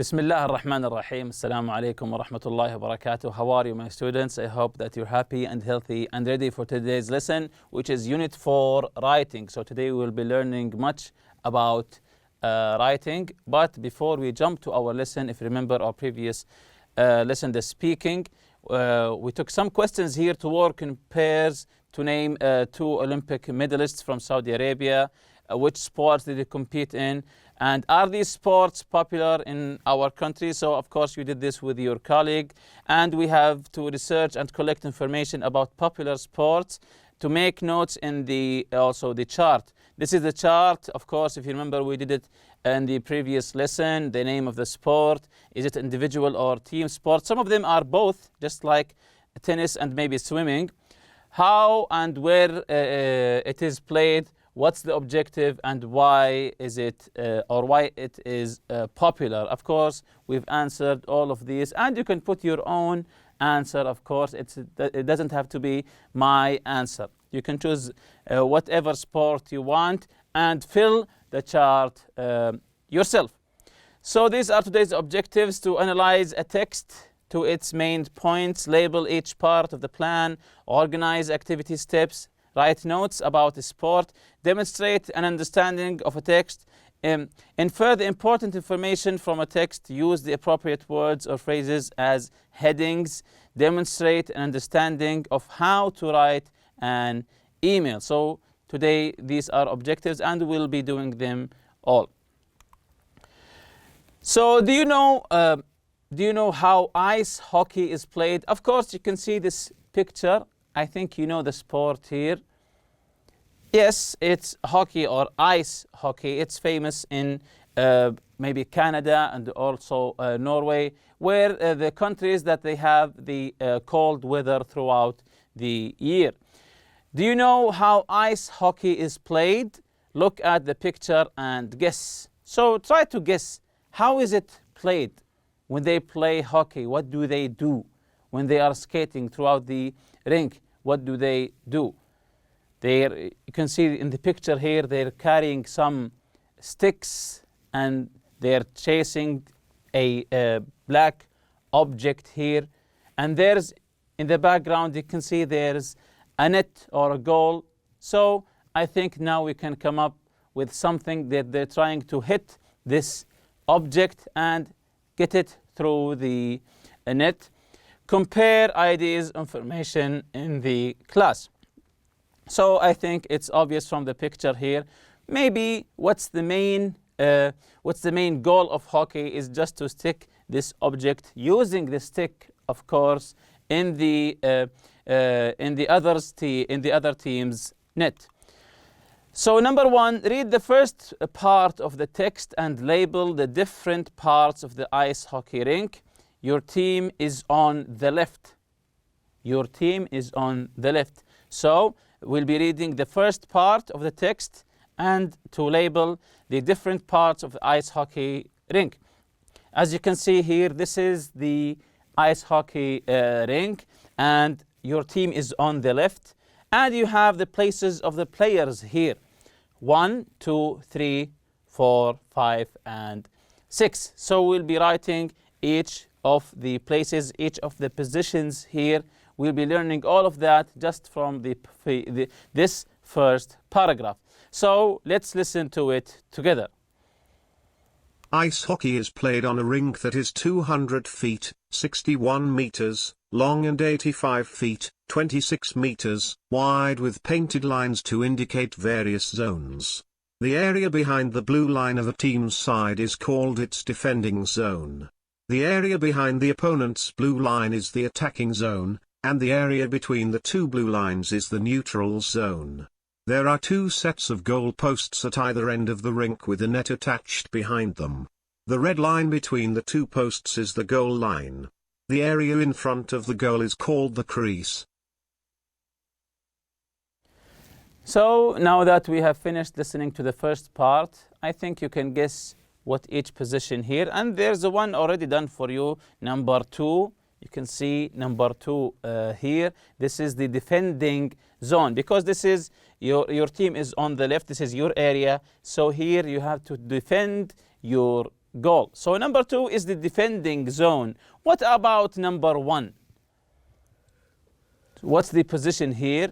بسم الله الرحمن الرحيم. السلام عليكم ورحمة الله وبركاته. How are you, my students? I hope that you're happy and healthy and ready for today's lesson, which is Unit 4, Writing. So today we will be learning much about writing. But before we jump to our lesson, if you remember our previous lesson, the speaking, we took some questions here to work in pairs to name two Olympic medalists from Saudi Arabia. Which sports did they compete in? And are these sports popular in our country? So of course you did this with your colleague, and we have to research and collect information about popular sports to make notes in the chart. This is the chart. Of course, if you remember, we did it in the previous lesson. The name of the sport, is it individual or team sport? Some of them are both, just like tennis and maybe swimming. How and where it is played, what's the objective, and why is it popular? Of course, we've answered all of these, and you can put your own answer. Of course, it doesn't have to be my answer. You can choose whatever sport you want and fill the chart yourself. So these are today's objectives: to analyze a text to its main points, label each part of the plan, organize activity steps, write notes about the sport, demonstrate an understanding of a text, infer the important information from a text, use the appropriate words or phrases as headings, demonstrate an understanding of how to write an email. So today these are objectives and we'll be doing them all. So do you know how ice hockey is played? Of course, you can see this picture. I think you know the sport here. Yes, it's hockey or ice hockey. It's famous in maybe Canada and also Norway, where the countries that they have the cold weather throughout the year. Do you know how ice hockey is played? Look at the picture and guess. So try to guess. How is it played? When they play hockey, what do they do? When they are skating throughout the rink, what do they do? You can see in the picture here, they're carrying some sticks and they're chasing a black object here. And there's, in the background, you can see there's a net or a goal. So I think now we can come up with something that they're trying to hit this object and get it through the net. Compare ideas, information in the class. So I think it's obvious from the picture here. Maybe what's the main goal of hockey is just to stick this object using the stick, of course, in the other team's net. So number one, read the first part of the text and label the different parts of the ice hockey rink. Your team is on the left. Your team is on the left. So we'll be reading the first part of the text and to label the different parts of the ice hockey rink. As you can see here, this is the ice hockey rink, and your team is on the left. And you have the places of the players here: 1, 2, 3, 4, 5, and 6. So we'll be writing each of the places, each of the positions here. We'll be learning all of that just from this first paragraph. So let's listen to it together. Ice hockey is played on a rink that is 200 feet, 61 meters, long and 85 feet, 26 meters, wide, with painted lines to indicate various zones. The area behind the blue line of a team's side is called its defending zone. The area behind the opponent's blue line is the attacking zone, and the area between the two blue lines is the neutral zone. There are two sets of goal posts at either end of the rink with a net attached behind them. The red line between the two posts is the goal line. The area in front of the goal is called the crease. So now that we have finished listening to the first part, I think you can guess what each position here, and there's the one already done for you, number 2. You can see number 2 here. This is the defending zone, because this is your team is on the left. This is your area. So here you have to defend your goal. So number 2 is the defending zone. What about number 1? What's the position here?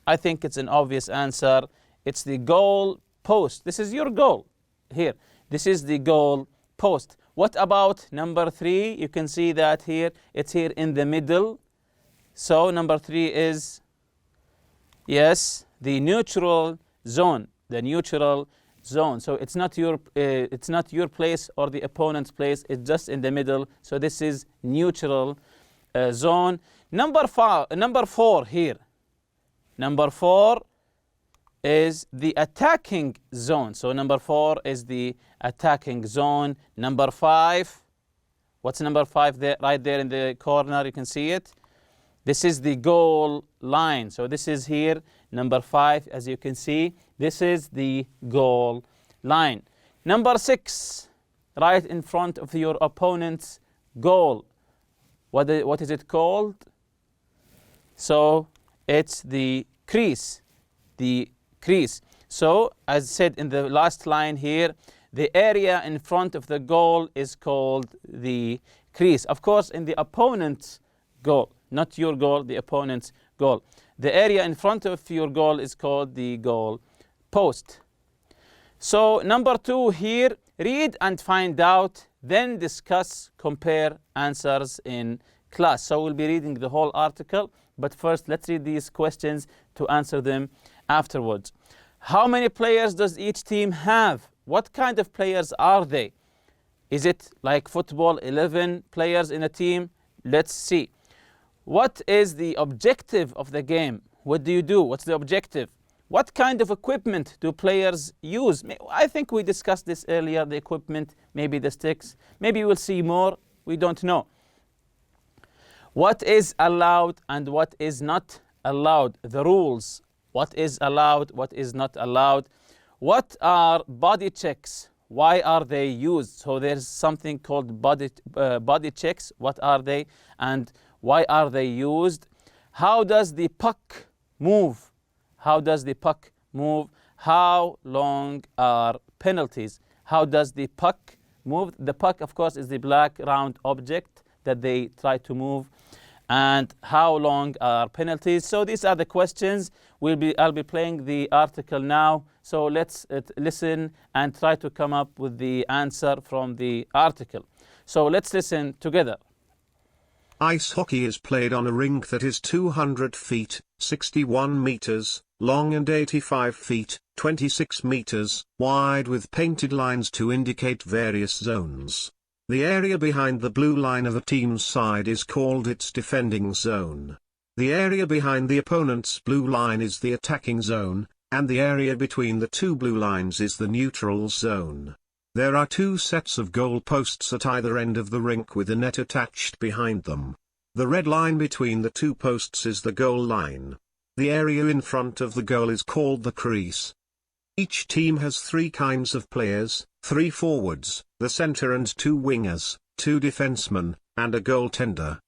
I think it's an obvious answer. It's the goal post. This is your goal here. This is the goal post. What about number 3? You can see that here. It's here in the middle. So number 3 is, yes, the neutral zone. The neutral zone. So it's not your place or the opponent's place. It's just in the middle. So this is neutral zone. Number 4 here. Number 4 is the attacking zone. So number 4 is the attacking zone. Number 5. What's number 5 there? Right there in the corner. You can see it. This is the goal line. So this is here. Number 5, as you can see, this is the goal line. Number 6, right in front of your opponent's goal. What is it called? So it's the crease. The crease. So as said in the last line here, the area in front of the goal is called the crease. Of course, in the opponent's goal, not your goal, the opponent's goal. The area in front of your goal is called the goal post. So number 2 here, read and find out, then discuss, compare answers in class. So we'll be reading the whole article, but first let's read these questions to answer them afterwards. How many players does each team have? What kind of players are they? Is it like football, 11 players in a team? Let's see. What is the objective of the game? What do you do? What's the objective? What kind of equipment do players use? I think we discussed this earlier, the equipment, maybe the sticks. Maybe we'll see more. We don't know. What is allowed and what is not allowed? The rules. What is allowed? What is not allowed? What are body checks? Why are they used? So there's something called body checks. What are they and why are they used? How does the puck move? How does the puck move? How long are penalties? How does the puck move? The puck, of course, is the black round object that they try to move. And how long are penalties? So these are the questions. I'll be playing the article now. So let's listen and try to come up with the answer from the article. So let's listen together. Ice hockey is played on a rink that is 200 feet, 61 meters, long and 85 feet, 26 meters, wide with painted lines to indicate various zones. The area behind the blue line of a team's side is called its defending zone. The area behind the opponent's blue line is the attacking zone, and the area between the two blue lines is the neutral zone. There are 2 sets of goal posts at either end of the rink with a net attached behind them. The red line between the 2 posts is the goal line. The area in front of the goal is called the crease. Each team has 3 kinds of players, 3 forwards, the center and 2 wingers, 2 defensemen, and a goaltender.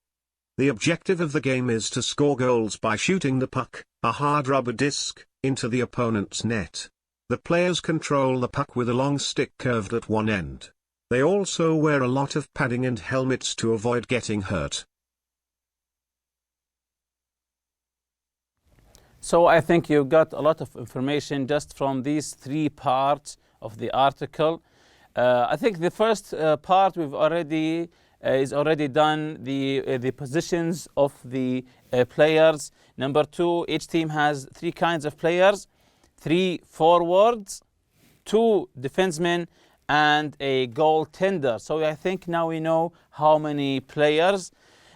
The objective of the game is to score goals by shooting the puck, a hard rubber disc, into the opponent's net. The players control the puck with a long stick curved at one end. They also wear a lot of padding and helmets to avoid getting hurt. So I think you got a lot of information just from these 3 parts of the article. I think the first part is already done, the positions of the players. Number 2, each team has 3 kinds of players, 3 forwards, 2 defensemen, and a goaltender. So I think now we know how many players.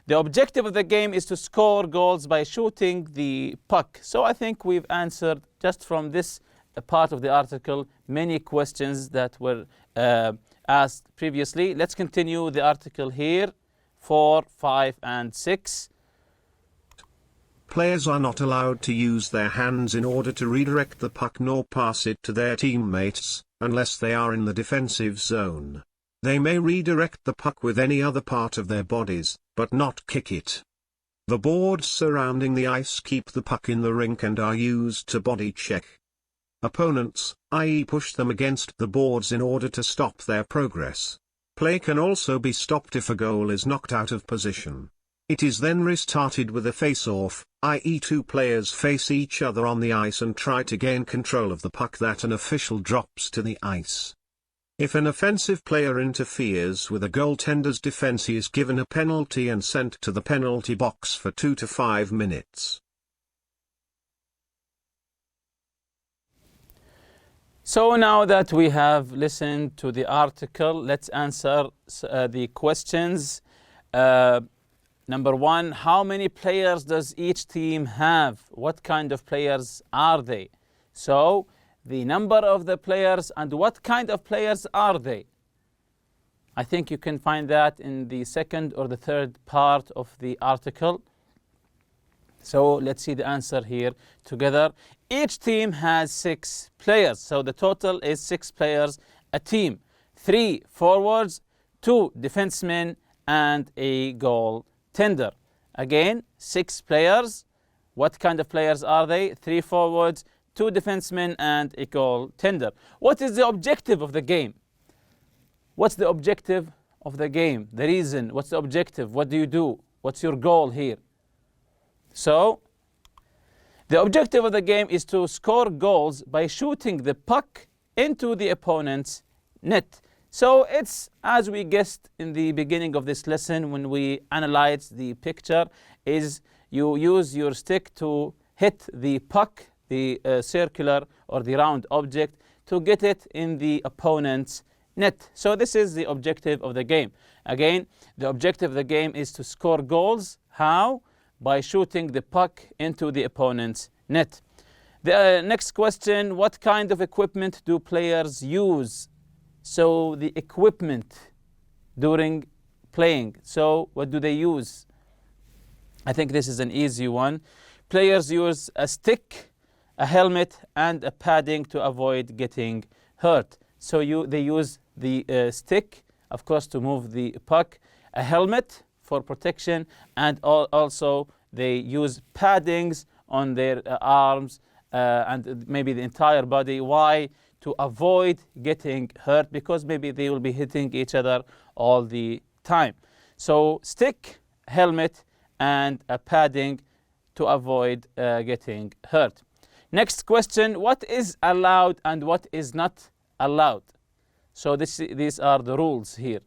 The objective of the game is to score goals by shooting the puck. So I think we've answered just from this part of the article many questions that were asked previously. Let's continue the article here, 4, 5, and 6. Players are not allowed to use their hands in order to redirect the puck nor pass it to their teammates, unless they are in the defensive zone. They may redirect the puck with any other part of their bodies, but not kick it. The boards surrounding the ice keep the puck in the rink and are used to body check opponents, i.e. push them against the boards in order to stop their progress. Play can also be stopped if a goal is knocked out of position. It is then restarted with a face-off, i.e. two players face each other on the ice and try to gain control of the puck that an official drops to the ice. If an offensive player interferes with a goaltender's defense, he is given a penalty and sent to the penalty box for 2 to 5 minutes. So now that we have listened to the article, let's answer the questions. Number 1, how many players does each team have? What kind of players are they? So, the number of the players and what kind of players are they? I think you can find that in the second or the third part of the article. So let's see the answer here together. Each team has 6 players. So the total is 6 players a team. 3 forwards, 2 defensemen, and a goaltender. Again, 6 players. What kind of players are they? 3 forwards, 2 defensemen, and a goaltender. What is the objective of the game? What's the objective of the game? The reason, what's the objective? What do you do? What's your goal here? So, the objective of the game is to score goals by shooting the puck into the opponent's net. So, it's as we guessed in the beginning of this lesson when we analyzed the picture, is you use your stick to hit the puck, the circular or the round object, to get it in the opponent's net. So this is the objective of the game. Again, the objective of the game is to score goals. How? By shooting the puck into the opponent's net. The next question, what kind of equipment do players use? So the equipment during playing. So what do they use? I think this is an easy one. Players use a stick, a helmet, and a padding to avoid getting hurt. So they use the stick, of course, to move the puck, a helmet for protection, and also they use paddings on their arms and maybe the entire body. Why? To avoid getting hurt, because maybe they will be hitting each other all the time. So stick, helmet, and a padding to avoid getting hurt. Next question, what is allowed and what is not allowed? So these are the rules here.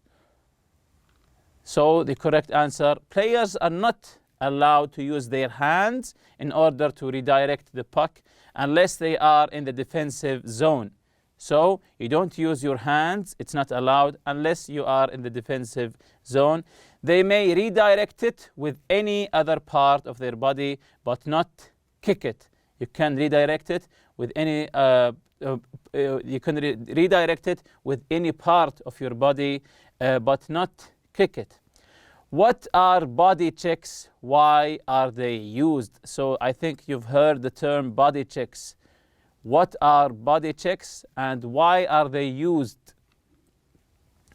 So the correct answer, players are not allowed to use their hands in order to redirect the puck unless they are in the defensive zone. So you don't use your hands, it's not allowed unless you are in the defensive zone. They may redirect it with any other part of their body, but not kick it. You can redirect it with any redirect it with any part of your body, but not kick it. What are body checks? Why are they used? So I think you've heard the term body checks. What are body checks and why are they used?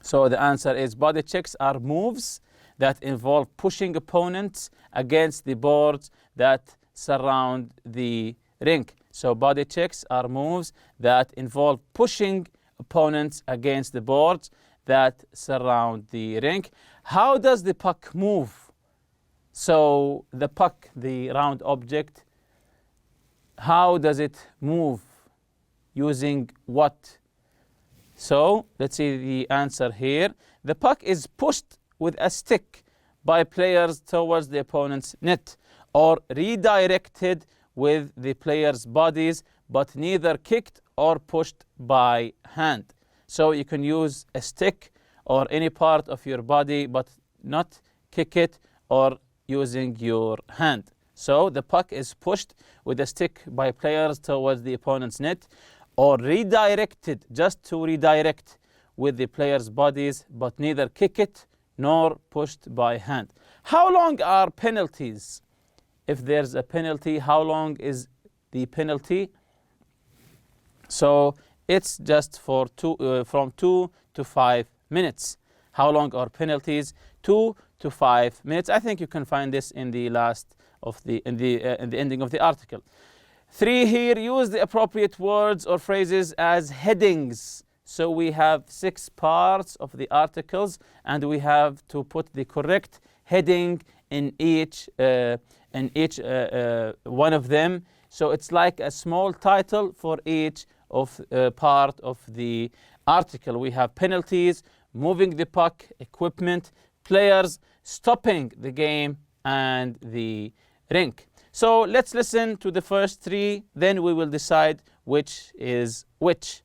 So the answer is body checks are moves that involve pushing opponents against the boards that surround the rink. So body checks are moves that involve pushing opponents against the boards that surround the rink. How does the puck move? So the puck, the round object, how does it move? Using what? So let's see the answer here. The puck is pushed with a stick by players towards the opponent's net, or redirected with the players' bodies, but neither kicked or pushed by hand. So you can use a stick or any part of your body, but not kick it or using your hand. So the puck is pushed with a stick by players towards the opponent's net, or redirected, just to redirect with the players' bodies, but neither kick it nor pushed by hand. How long are penalties? If there's a penalty, how long is the penalty? So it's just for from 2 to 5 minutes. How long are penalties? 2 to 5 minutes. I think you can find this in the last of the in the ending of the article. 3 here, use the appropriate words or phrases as headings. So we have 6 parts of the articles, and we have to put the correct heading in each one of them. So it's like a small title for each of part of the article. We have penalties, moving the puck, equipment, players, stopping the game, and the rink. So let's listen to the first 3, then we will decide which is which.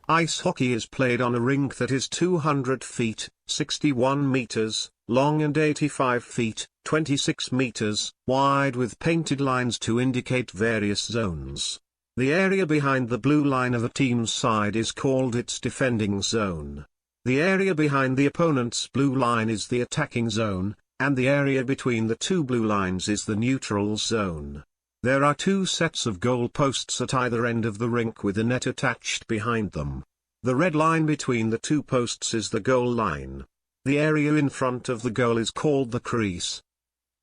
Ice hockey is played on a rink that is 200 feet, 61 meters, long and 85 feet, 26 meters, wide with painted lines to indicate various zones. The area behind the blue line of a team's side is called its defending zone. The area behind the opponent's blue line is the attacking zone, and the area between the 2 blue lines is the neutral zone. There are 2 sets of goal posts at either end of the rink with a net attached behind them. The red line between the 2 posts is the goal line. The area in front of the goal is called the crease.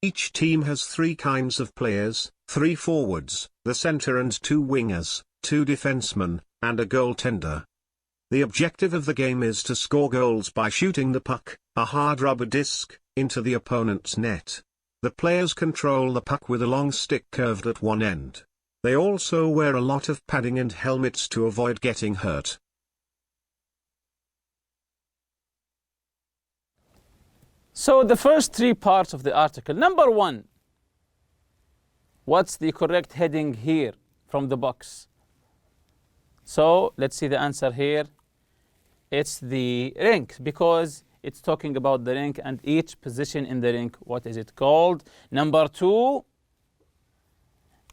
Each team has 3 kinds of players, 3 forwards, the center and 2 wingers, 2 defensemen, and a goaltender. The objective of the game is to score goals by shooting the puck, a hard rubber disc, into the opponent's net. The players control the puck with a long stick curved at one end. They also wear a lot of padding and helmets to avoid getting hurt. So the first 3 parts of the article. Number 1, what's the correct heading here from the box? So let's see the answer here. It's the rink, because it's talking about the rink and each position in the rink. What is it called? Number 2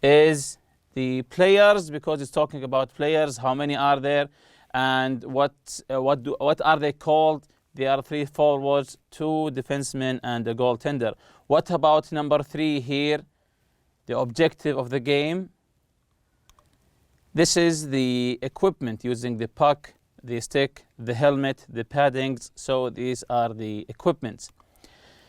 is the players, because it's talking about players. How many are there, and what are they called? There are 3 forwards, 2 defensemen, and a goaltender. What about number 3 here? The objective of the game. This is the equipment, using the puck, the stick, the helmet, the paddings. So these are the equipments.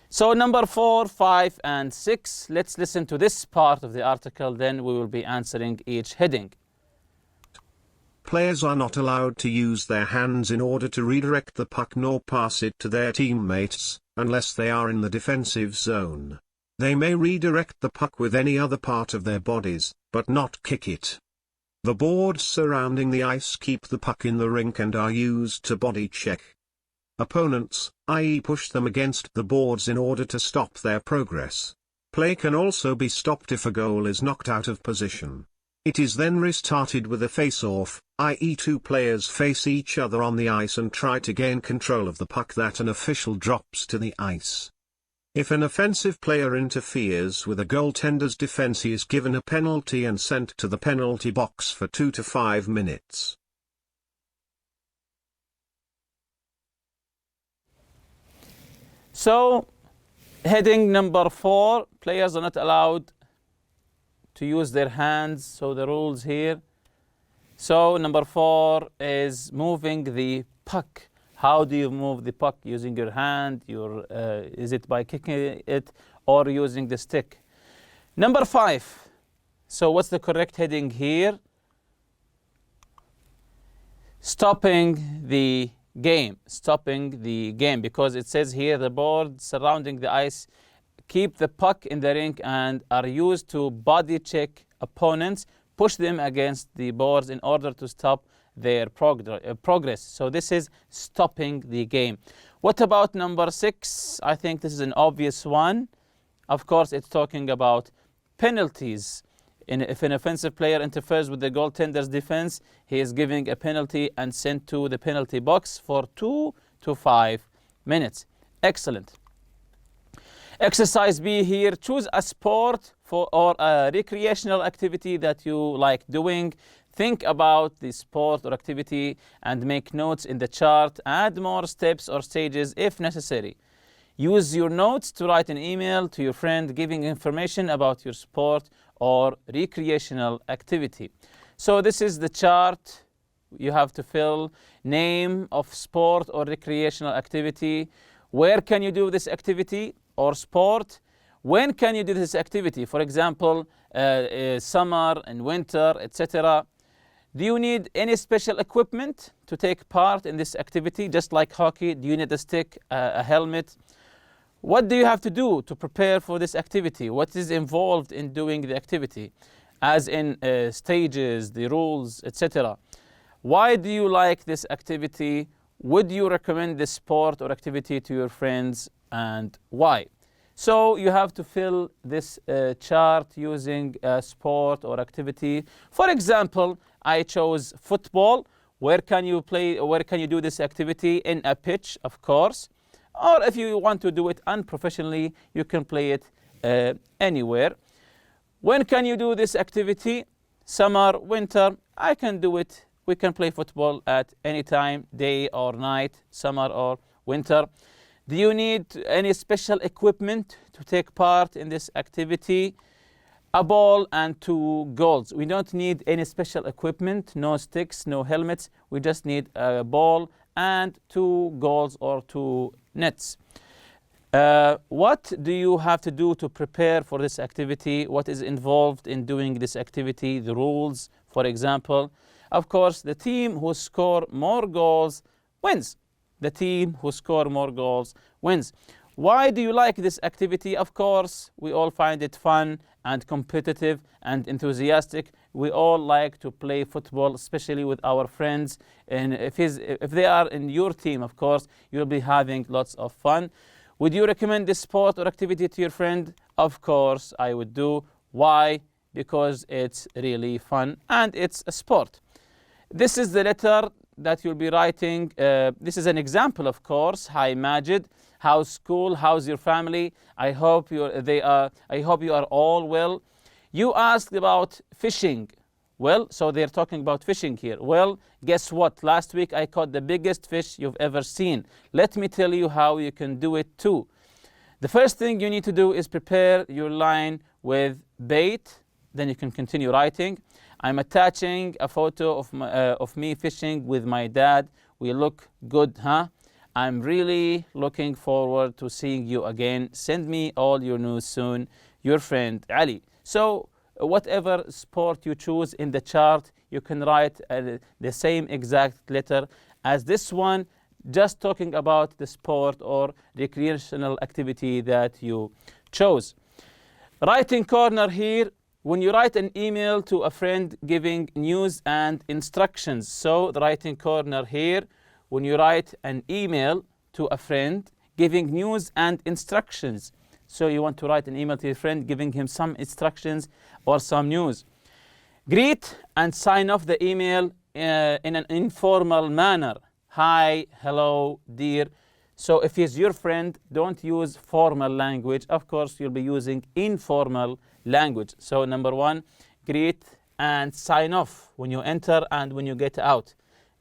So number 4, 5, and 6. Let's listen to this part of the article, then we will be answering each heading. Players are not allowed to use their hands in order to redirect the puck nor pass it to their teammates, unless they are in the defensive zone. They may redirect the puck with any other part of their bodies, but not kick it. The boards surrounding the ice keep the puck in the rink and are used to body check opponents, i.e. push them against the boards in order to stop their progress. Play can also be stopped if a goal is knocked out of position. It is then restarted with a face-off, i.e. 2 players face each other on the ice and try to gain control of the puck that an official drops to the ice. If an offensive player interferes with a goaltender's defense, he is given a penalty and sent to the penalty box for 2 to 5 minutes. So, heading number 4, players are not allowed to use their hands. So the rules here. So number 4 is moving the puck. How do you move the puck? Using your hand? Is it by kicking it or using the stick? Number 5. So what's the correct heading here? Stopping the game. Stopping the game, because it says here the boards surrounding the ice keep the puck in the rink and are used to body check opponents, push them against the boards in order to stop their progress. So this is stopping the game. What about number 6? I think this is an obvious one. Of course, it's talking about penalties. If an offensive player interferes with the goaltender's defense, he is giving a penalty and sent to the penalty box for 2 to 5 minutes. Excellent. Exercise B here. Choose a sport or a recreational activity that you like doing. Think about the sport or activity and make notes in the chart. Add more steps or stages if necessary. Use your notes to write an email to your friend giving information about your sport or recreational activity. So this is the chart. You have to fill name of sport or recreational activity. Where can you do this activity or sport? When can you do this activity? For example, summer and winter, etc. Do you need any special equipment to take part in this activity? Just like hockey, do you need a stick, a helmet? What do you have to do to prepare for this activity? What is involved in doing the activity? As in stages, the rules, etc. Why do you like this activity? Would you recommend this sport or activity to your friends, and why? So you have to fill this chart using a sport or activity. For example, I chose football. Where can you play? Where can you do this activity? In a pitch, of course. Or if you want to do it unprofessionally, you can play it anywhere. When can you do this activity? Summer, winter, I can do it. We can play football at any time, day or night, summer or winter. Do you need any special equipment to take part in this activity? A ball and 2 goals. We don't need any special equipment, no sticks, no helmets. We just need a ball and 2 goals or 2 nets. What do you have to do to prepare for this activity? What is involved in doing this activity? The rules, for example. Of course, the team who score more goals wins. The team who score more goals wins. Why do you like this activity? Of course, we all find it fun and competitive and enthusiastic. We all like to play football, especially with our friends. And if they are in your team, of course, you'll be having lots of fun. Would you recommend this sport or activity to your friend? Of course, I would do. Why? Because it's really fun and it's a sport. This is the letter that you'll be writing. This is an example, of course. Hi, Majid. How's school? How's your family? I hope you are all well. You asked about fishing. Well, so they're talking about fishing here. Well, guess what? Last week I caught the biggest fish you've ever seen. Let me tell you how you can do it too. The first thing you need to do is prepare your line with bait. Then you can continue writing. I'm attaching a photo of me fishing with my dad. We look good, huh? I'm really looking forward to seeing you again. Send me all your news soon. Your friend, Ali. So whatever sport you choose in the chart, you can write the same exact letter as this one, just talking about the sport or recreational activity that you chose. Writing corner here, when you write an email to a friend giving news and instructions. So the writing corner here, when you write an email to a friend giving news and instructions. So you want to write an email to your friend giving him some instructions or some news. Greet and sign off the email in an informal manner. Hi, hello, dear. So if he's your friend, don't use formal language. Of course, you'll be using informal language. So number 1, greet and sign off when you enter and when you get out.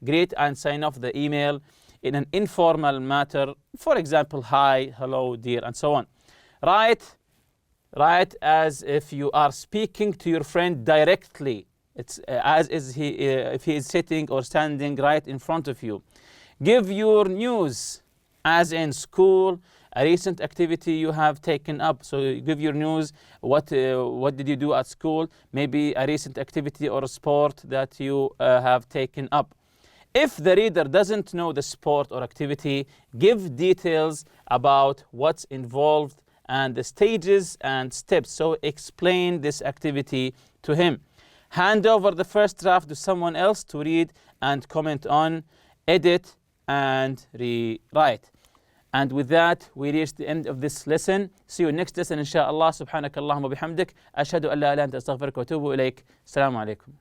Greet and sign off the email in an informal matter. For example, hi, hello, dear, and so on. Write as if you are speaking to your friend directly. It's if he is sitting or standing right in front of you. Give your news, as in school, a recent activity you have taken up. So you give your news, what did you do at school? Maybe a recent activity or a sport that you have taken up. If the reader doesn't know the sport or activity, give details about what's involved and the stages and steps. So explain this activity to him. Hand over the first draft to someone else to read and comment on, edit and rewrite. And with that, we reach the end of this lesson. See you next lesson, inshallah. Subhanakallahumma bihamdik. Ashhadu an la ilaha illa anta astaghfiruka wa atubu ilayk. Assalamu alaikum.